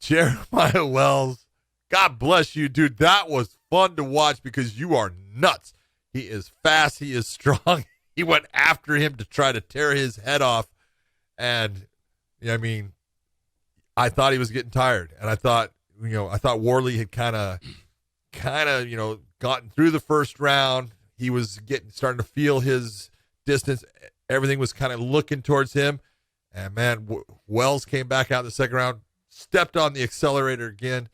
Jeremiah Wells, God bless you, dude. That was fun to watch because you are nuts. He is fast. He is strong. He went after him to try to tear his head off. And, I mean, I thought he was getting tired. And I thought Worley had kind of, gotten through the first round. He was starting to feel his distance. Everything was kind of looking towards him. And, man, Wells came back out in the second round, stepped on the accelerator again,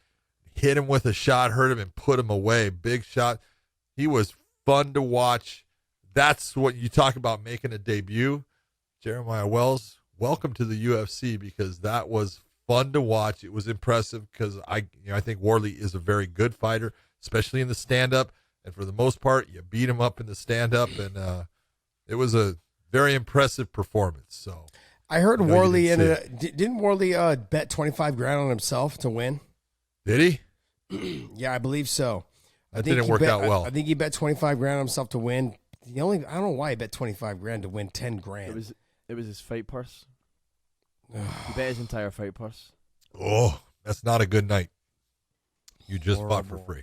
hit him with a shot, hurt him, and put him away. Big shot. He was fun to watch. That's what you talk about, making a debut. Jeremiah Wells, welcome to the UFC, because that was fun to watch. It was impressive because I think Worley is a very good fighter, especially in the stand-up. And for the most part, you beat him up in the stand-up, and it was a very impressive performance. So I heard Worley didn't Worley bet $25,000 on himself to win? Did he? Yeah, I believe so. That didn't work out well. I think he bet $25,000 on himself to win. I don't know why he bet $25,000 to win $10,000. It was his fight purse. He bet his entire fight purse. Oh, that's not a good night. You just fought for free.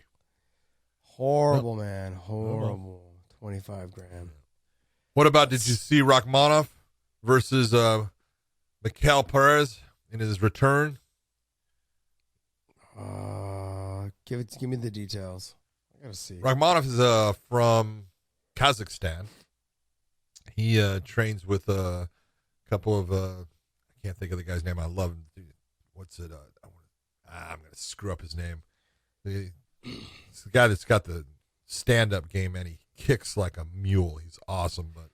Horrible, man. Horrible. $25,000. What about, did you see Rachmanov versus Mikael Perez in his return? Give me the details. I gotta see. Rachmanov is from Kazakhstan. He trains with a couple of I can't think of the guy's name. I love him. What's it? I'm gonna screw up his name. It's the guy that's got the stand-up game, and he kicks like a mule. He's awesome. But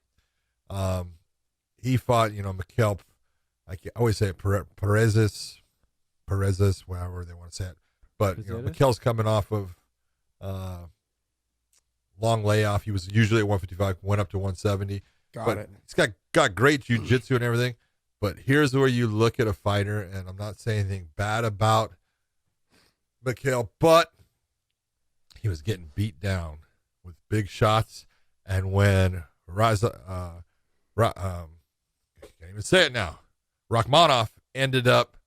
he fought, Mikael. I always say it, Perez, whatever they want to say it. But Mikael's coming off of long layoff. He was usually at 155, went up to 170. Got it. He's got great jiu-jitsu and everything. But here's where you look at a fighter, and I'm not saying anything bad about Mikael, but he was getting beat down with big shots. And when I can't even say it now, Rachmanov ended up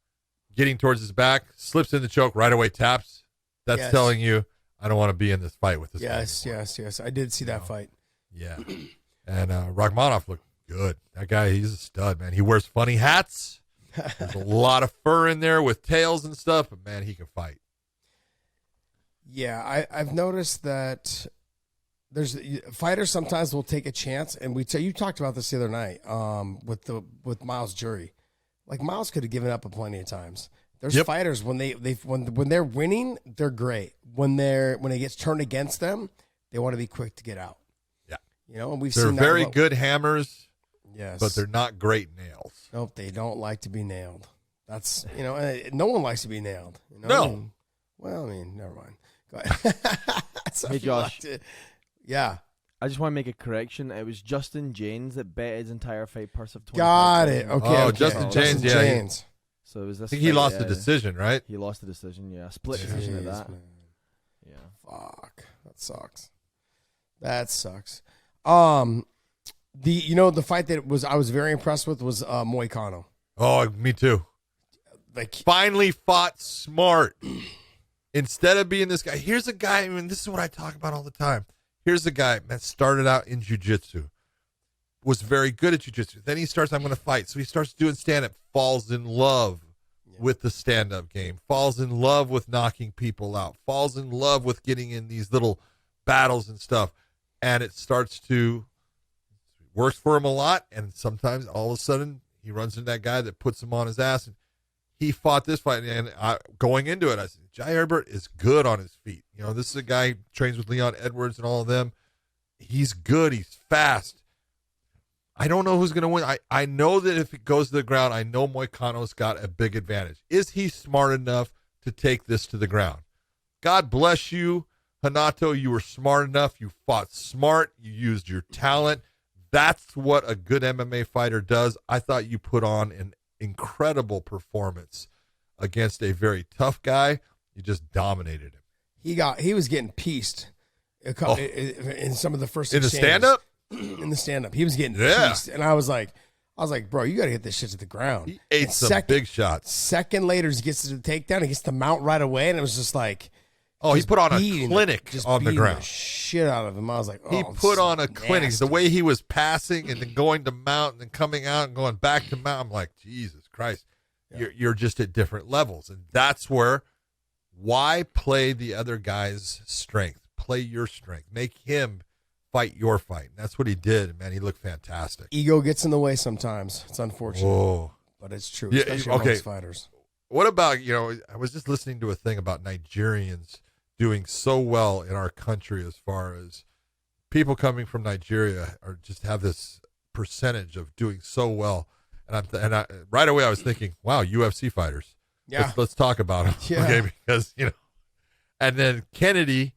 getting towards his back, slips in the choke, right away taps. That's telling you, I don't want to be in this fight with this guy. Yes. I did see that fight. Yeah. And Rachmanov looked good. That guy, he's a stud, man. He wears funny hats. There's a lot of fur in there with tails and stuff, but, man, he can fight. Yeah, I've noticed that there's fighters sometimes will take a chance, and you talked about this the other night with Miles Jury. Like, Miles could have given up plenty of times. There's fighters when they're winning, they're great. When it gets turned against them, they want to be quick to get out. Yeah, and they're very good hammers. Yes, but they're not great nails. Nope, they don't like to be nailed. That's no one likes to be nailed. No. Never mind. Go ahead. Hey, Josh. Yeah. I just want to make a correction. It was Justin James that bet his entire fight purse of $25,000. Got it. Okay. Justin James. James. So it was this. I think he lost the decision, right? He lost the decision. Yeah, split decision at that. Man. Yeah. Fuck. That sucks. The fight that I was very impressed with was Moicano. Oh, me too. Like, finally fought smart. Instead of being this guy, here's a guy, I mean, this is what I talk about all the time. Here's a guy that started out in jiu-jitsu, was very good at jiu-jitsu. Then he starts, I'm going to fight. So he starts doing stand-up, falls in love with the stand-up game, falls in love with knocking people out, falls in love with getting in these little battles and stuff. And it starts to work for him a lot. And sometimes all of a sudden he runs into that guy that puts him on his ass. And he fought this fight. And going into it, I said, Jai Herbert is good on his feet. This is a guy who trains with Leon Edwards and all of them. He's good. He's fast. I don't know who's going to win. I know that if it goes to the ground, I know Moicano's got a big advantage. Is he smart enough to take this to the ground? God bless you, Hanato. You were smart enough. You fought smart. You used your talent. That's what a good MMA fighter does. I thought you put on an incredible performance against a very tough guy. You just dominated him. He was getting pieced in some of the first in the stand-up. In the stand-up, he was getting pieced, and I was like, I was like, bro, you got to get this shit to the ground. He ate some big shots. Second later, he gets to the takedown. He gets the mount right away, and it was just like, he put on a clinic on the ground. Shit out of him. I was like, he put on a clinic. The way he was passing and then going to mount and then coming out and going back to mount. I'm like, Jesus Christ, you're just at different levels, and that's why play the other guy's strength. Play your strength. Make him fight your fight. And that's what he did, and man. He looked fantastic. Ego gets in the way sometimes. It's unfortunate, but it's true, especially amongst fighters. What about, I was just listening to a thing about Nigerians doing so well in our country as far as people coming from Nigeria are just have this percentage of doing so well. And I right away I was thinking, wow, UFC fighters. Yeah. Let's talk about them. Yeah. Okay, because, and then Kennedy,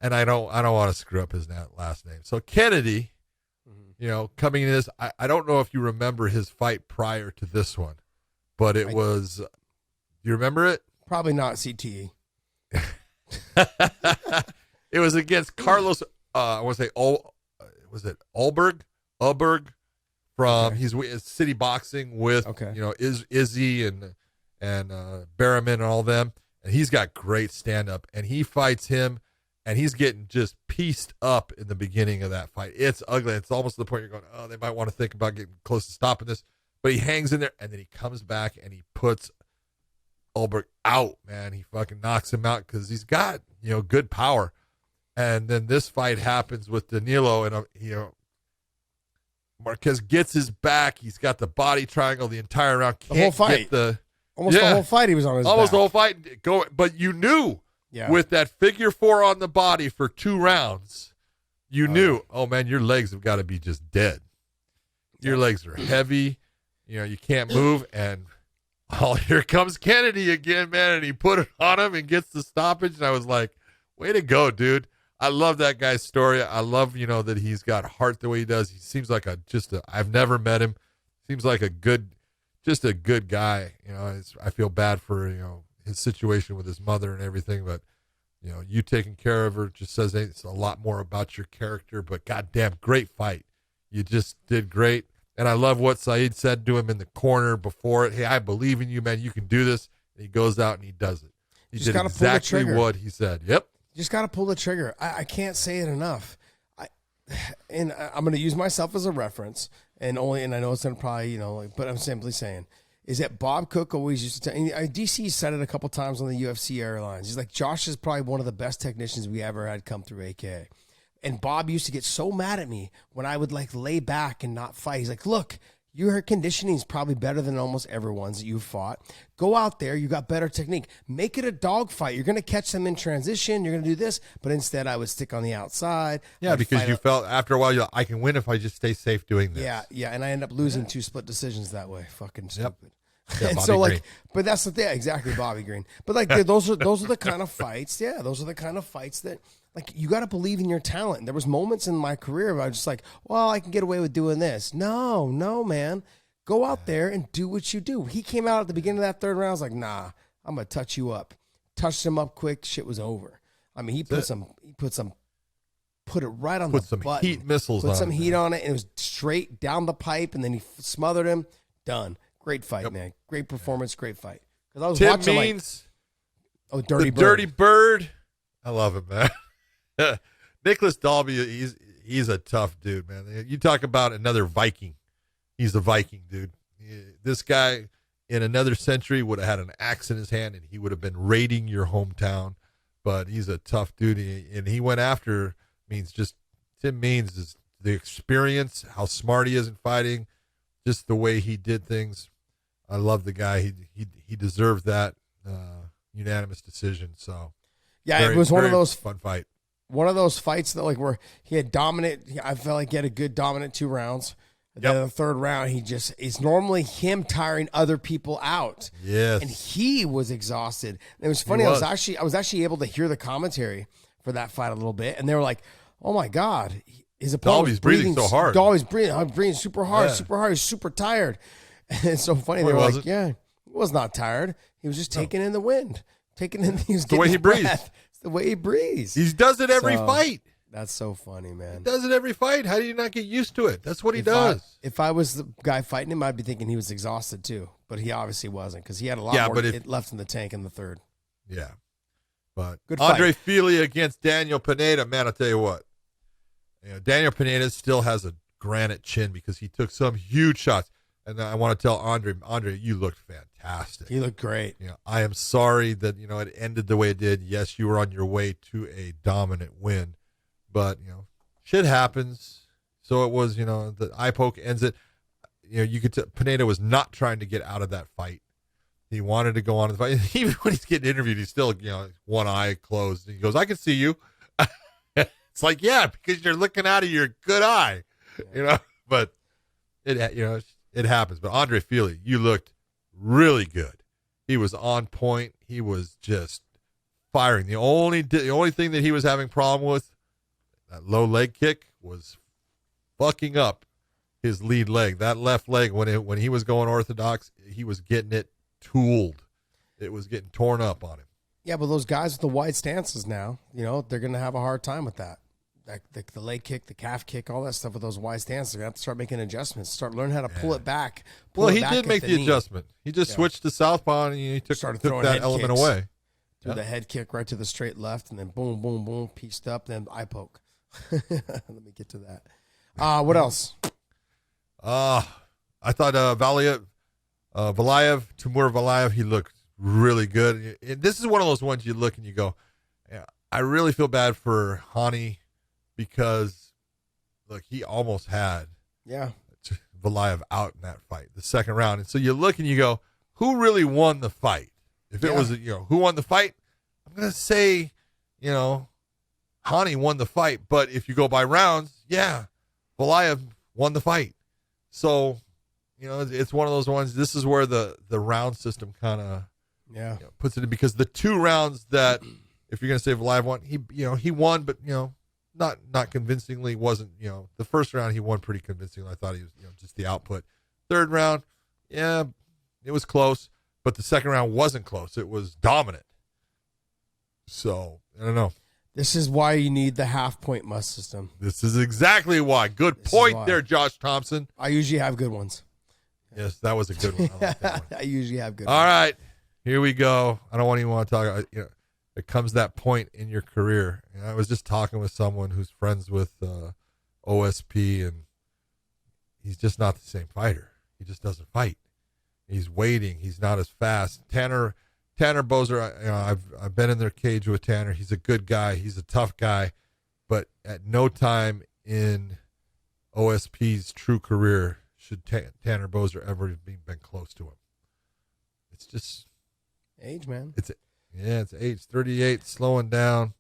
and I don't want to screw up his last name. So Kennedy, coming into this, I don't know if you remember his fight prior to this one, but it was, do you remember it? Probably not CTE. It was against Carlos, I want to say, was it Ulberg from, he's City Boxing with, Izzy and Berriman and all them. And he's got great stand-up. And he fights him, and he's getting just pieced up in the beginning of that fight. It's ugly. It's almost to the point you're going, oh, they might want to think about getting close to stopping this. But he hangs in there, and then he comes back, and he puts Ulberg out, man. He fucking knocks him out because he's got, good power. And then this fight happens with Danilo, and, Marquez gets his back. He's got the body triangle the entire round. The whole fight. The whole fight he was on his back. Almost the whole fight. But you knew with that figure 4 on the body for 2 rounds, you knew, oh, man, your legs have got to be just dead. Your legs are heavy. You can't move. And here comes Kennedy again, man. And he put it on him and gets the stoppage. And I was like, way to go, dude. I love that guy's story. I love, that he's got heart the way he does. He seems like I've never met him. Seems like a good guy. I feel bad for, his situation with his mother and everything, but, you taking care of her just says it's a lot more about your character, but goddamn, great fight. You just did great. And I love what Saeed said to him in the corner before it. Hey, I believe in you, man. You can do this. And he goes out and he does it. He did exactly what he said. Yep. You just got to pull the trigger. I can't say it enough. I'm going to use myself as a reference, and I know it's going to probably, but I'm simply saying, is that Bob Cook always used to tell, DC said it a couple times on the UFC Airlines. He's like, Josh is probably one of the best technicians we ever had come through AK. And Bob used to get so mad at me when I would lay back and not fight. He's like, look, your conditioning is probably better than almost everyone's that you've fought. Go out there. You got better technique. Make it a dog fight. You're going to catch them in transition. You're going to do this. But instead, I would stick on the outside. Yeah, because you felt after a while, I can win if I just stay safe doing this. Yeah. And I end up losing 2 split decisions that way. Fucking stupid. Yeah, and Bobby so Green. But that's the thing. Exactly, Bobby Green. But those are the kind of fights. Yeah, those are the kind of fights that, you got to believe in your talent. There was moments in my career where I was just like, well, I can get away with doing this. No, man. Go out there and do what you do. He came out at the beginning of that 3rd round. I was like, nah, I'm going to touch you up. Touched him up quick. Shit was over. I mean, he put it right on the some button. Heat missiles on it. Put some heat on it, and it was straight down the pipe, and then he smothered him. Done. Great fight, man. Great performance, great fight. Because I was Tim watching Means, Dirty Bird. Dirty Bird. I love him, man. Nicholas Dalby, he's a tough dude, man. You talk about another Viking. He's a Viking, dude. This guy in another century would have had an axe in his hand, and he would have been raiding your hometown. But he's a tough dude, and he went after Tim Means is the experience, how smart he is in fighting, just the way he did things. I love the guy. He deserved that unanimous decision. So yeah, it was one of those fun fight. One of those fights that where he had dominant. I felt like he had a good dominant 2 rounds. Then in the 3rd round, it's normally him tiring other people out. Yes, and he was exhausted. And it was funny. I was actually able to hear the commentary for that fight a little bit, and they were like, "Oh my god, his opponent was breathing so hard. Dalby's breathing super hard, super hard. He's super tired." And it's so funny. They were like, "Yeah, he was not tired. He was just taking in the wind, taking in the way he breathes. It's the way he breathes. He does it every fight." That's so funny, man. He does it every fight. How do you not get used to it? That's what he does. If I was the guy fighting him, I'd be thinking he was exhausted too. But he obviously wasn't because he had a lot more left in the tank in the third. Yeah. But Good Andre fight. Fili against Daniel Pineda, man, I'll tell you what. Daniel Pineda still has a granite chin because he took some huge shots. And I want to tell Andre, you looked fantastic. He looked great. I am sorry that, it ended the way it did. Yes, you were on your way to a dominant win. But, shit happens. So it was, the eye poke ends it. You could tell Pineda was not trying to get out of that fight. He wanted to go on the fight. Even when he's getting interviewed, he's still, one eye closed. He goes, I can see you. It's like, yeah, because you're looking out of your good eye, but it happens. But Andre Fili, you looked really good. He was on point. He was just firing. The only thing that he was having problem with, that low leg kick, was fucking up his lead leg. That left leg, when he was going orthodox, he was getting it tooled. It was getting torn up on him. Yeah, but those guys with the wide stances now, they're going to have a hard time with that. The leg kick, the calf kick, all that stuff with those wide stances. They're going to have to start making adjustments, start learning how to pull it back. He did make the adjustment. He just switched to southpa and he took that element away. Threw the head kick right to the straight left and then boom, boom, boom, pieced up, then eye poke. Let me get to that. What else? I thought Timur Valiev, he looked really good. And this is one of those ones you look and you go, yeah, I really feel bad for Hani because, look, he almost had Valiev out in that fight, the second round. And so you look and you go, who really won the fight? If it was, who won the fight? I'm going to say, Hani won the fight. But if you go by rounds, Valiev won the fight. So, it's one of those ones. This is where the round system kind of puts it in, because the two rounds that, if you're going to say Valiev won, he won, but not convincingly. Wasn't the first round he won pretty convincingly. I thought he was just the output. Third round, it was close, but the second round wasn't close. It was dominant. So I don't know. This is why you need the half-point must system. This is exactly why. Good point there, Josh Thompson. I usually have good ones. Yes, that was a good one. I like that one. I usually have good All ones. right, here we go. I don't even want to talk about, it comes that point in your career. I was just talking with someone who's friends with OSP, and he's just not the same fighter. He just doesn't fight. He's waiting. He's not as fast. Tanner Boser, I've been in their cage with Tanner. He's a good guy. He's a tough guy, but at no time in OSP's true career should Tanner Boser ever have been close to him. It's just age, man. It's age. 38, slowing down.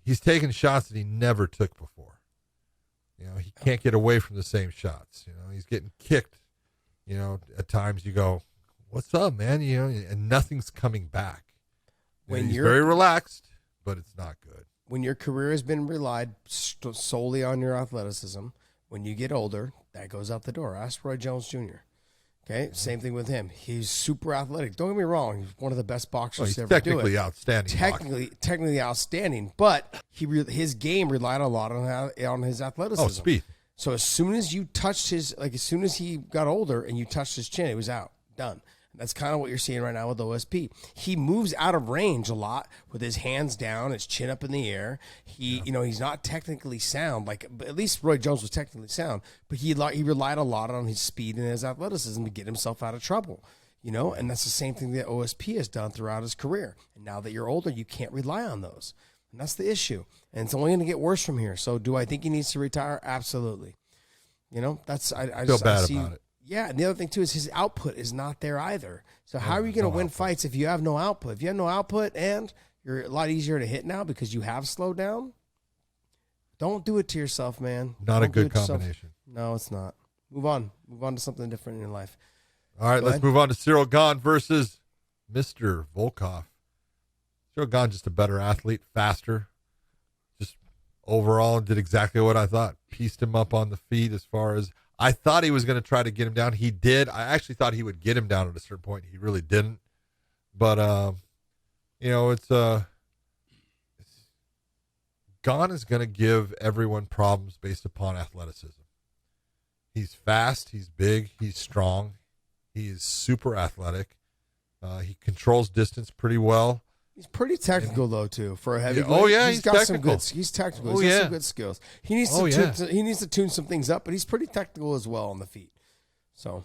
He's taking shots that he never took before. He can't get away from the same shots. He's getting kicked. At times you go, what's up, man? And nothing's coming back. He's very relaxed, but it's not good. When your career has been relied solely on your athleticism, when you get older, that goes out the door. Ask Roy Jones Jr. Okay, same thing with him. He's super athletic. Don't get me wrong; he's one of the best boxers to ever do it. Technically outstanding. Technically outstanding, but his game relied a lot on his athleticism. Oh, speed. So as soon as you touched as soon as he got older and you touched his chin, it was out, done. That's kind of what you're seeing right now with OSP. He moves out of range a lot with his hands down, his chin up in the air. He's not technically sound. At least Roy Jones was technically sound, but he relied a lot on his speed and his athleticism to get himself out of trouble. And that's the same thing that OSP has done throughout his career. And now that you're older, you can't rely on those, and that's the issue. And it's only going to get worse from here. So, do I think he needs to retire? Absolutely. I feel bad about it. Yeah, and the other thing, too, is his output is not there either. So how are you going to win fights if you have no output? If you have no output and you're a lot easier to hit now because you have slowed down, don't do it to yourself, man. Not a good combination. No, it's not. Move on. Move on to something different in your life. All right, let's move on to Cyril Gahn versus Mr. Volkov. Cyril Gahn, just a better athlete, faster. Just overall did exactly what I thought. Pieced him up on the feet as far as... I thought he was going to try to get him down. He did. I actually thought he would get him down at a certain point. He really didn't. But, it's Gane is going to give everyone problems based upon athleticism. He's fast, he's big, he's strong, he is super athletic. He controls distance pretty well. He's pretty technical though too for a heavyweight. Oh yeah, he's got technical. He's technical. Oh, He's got yeah. some good skills. He needs to tune some things up, but he's pretty technical as well on the feet. So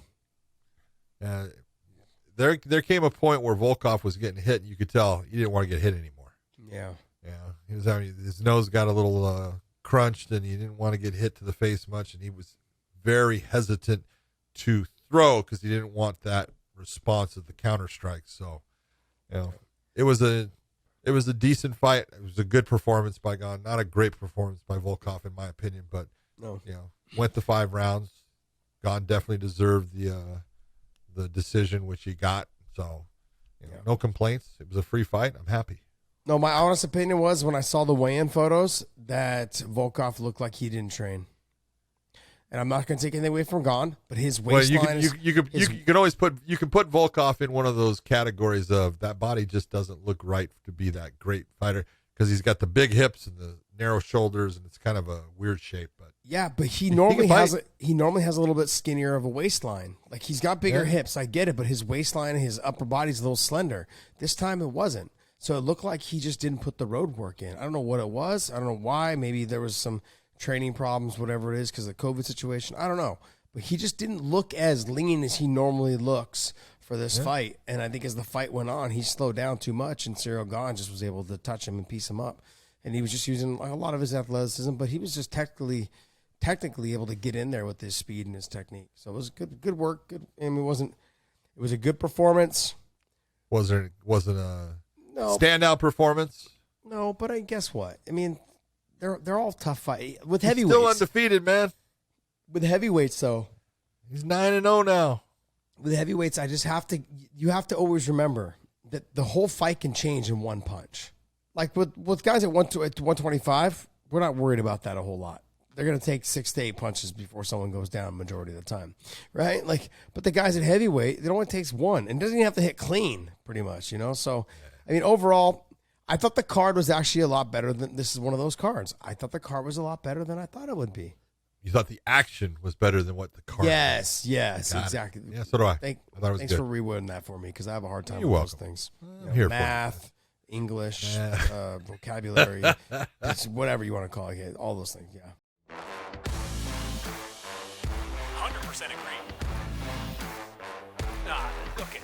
there came a point where Volkov was getting hit, and you could tell he didn't want to get hit anymore. yeah. Yeah, he was having his nose got a little crunched, and he didn't want to get hit to the face much, and he was very hesitant to throw because he didn't want that response of the counter strike. So, it was a decent fight. It was a good performance by Gane. Not a great performance by Volkov, in my opinion, but No. went the 5 rounds. Gane definitely deserved the decision which he got. So, no complaints. It was a free fight. I'm happy. No, my honest opinion was when I saw the weigh-in photos that Volkov looked like he didn't train. And I'm not going to take anything away from Gane, but his waistline you can always put Volkov in one of those categories of that body just doesn't look right to be that great fighter because he's got the big hips and the narrow shoulders and it's kind of a weird shape. But yeah, but he normally has a little bit skinnier of a waistline. Like he's got bigger hips, I get it, but his waistline and his upper body's a little slender. This time it wasn't. So it looked like he just didn't put the road work in. I don't know what it was. I don't know why. Maybe there was some training problems, whatever it is, because of the COVID situation. I don't know. But he just didn't look as lean as he normally looks for this fight. And I think as the fight went on, he slowed down too much, and Cyril Gane just was able to touch him and piece him up. And he was just using a lot of his athleticism, but he was just technically able to get in there with his speed and his technique. So it was good work. Good. I mean, it was a good performance. Wasn't a No. standout performance? No, but guess what? I mean, they're all tough fights with He's heavyweights. still undefeated, man. With heavyweights, though, He's 9-0 now. with heavyweights, you have to always remember that the whole fight can change in one punch. Like with guys at 125, we're not worried about that a whole lot. They're going to take 6 to 8 punches before someone goes down majority of the time, right? Like, but the guys at heavyweight, it only takes one, and doesn't even have to hit clean, pretty much, So, I mean, overall, I thought the card was actually a lot better than this is one of those cards. I thought the card was a lot better than I thought it would be. You thought the action was better than what the card Yes, was. exactly. Yeah, so do I. I Thanks thought it was good. for rewording that for me because I have a hard time You're with those welcome. things. I'm here for it. Math, English, vocabulary, it's whatever you want to call it. All those things, yeah. 100% agree. Look at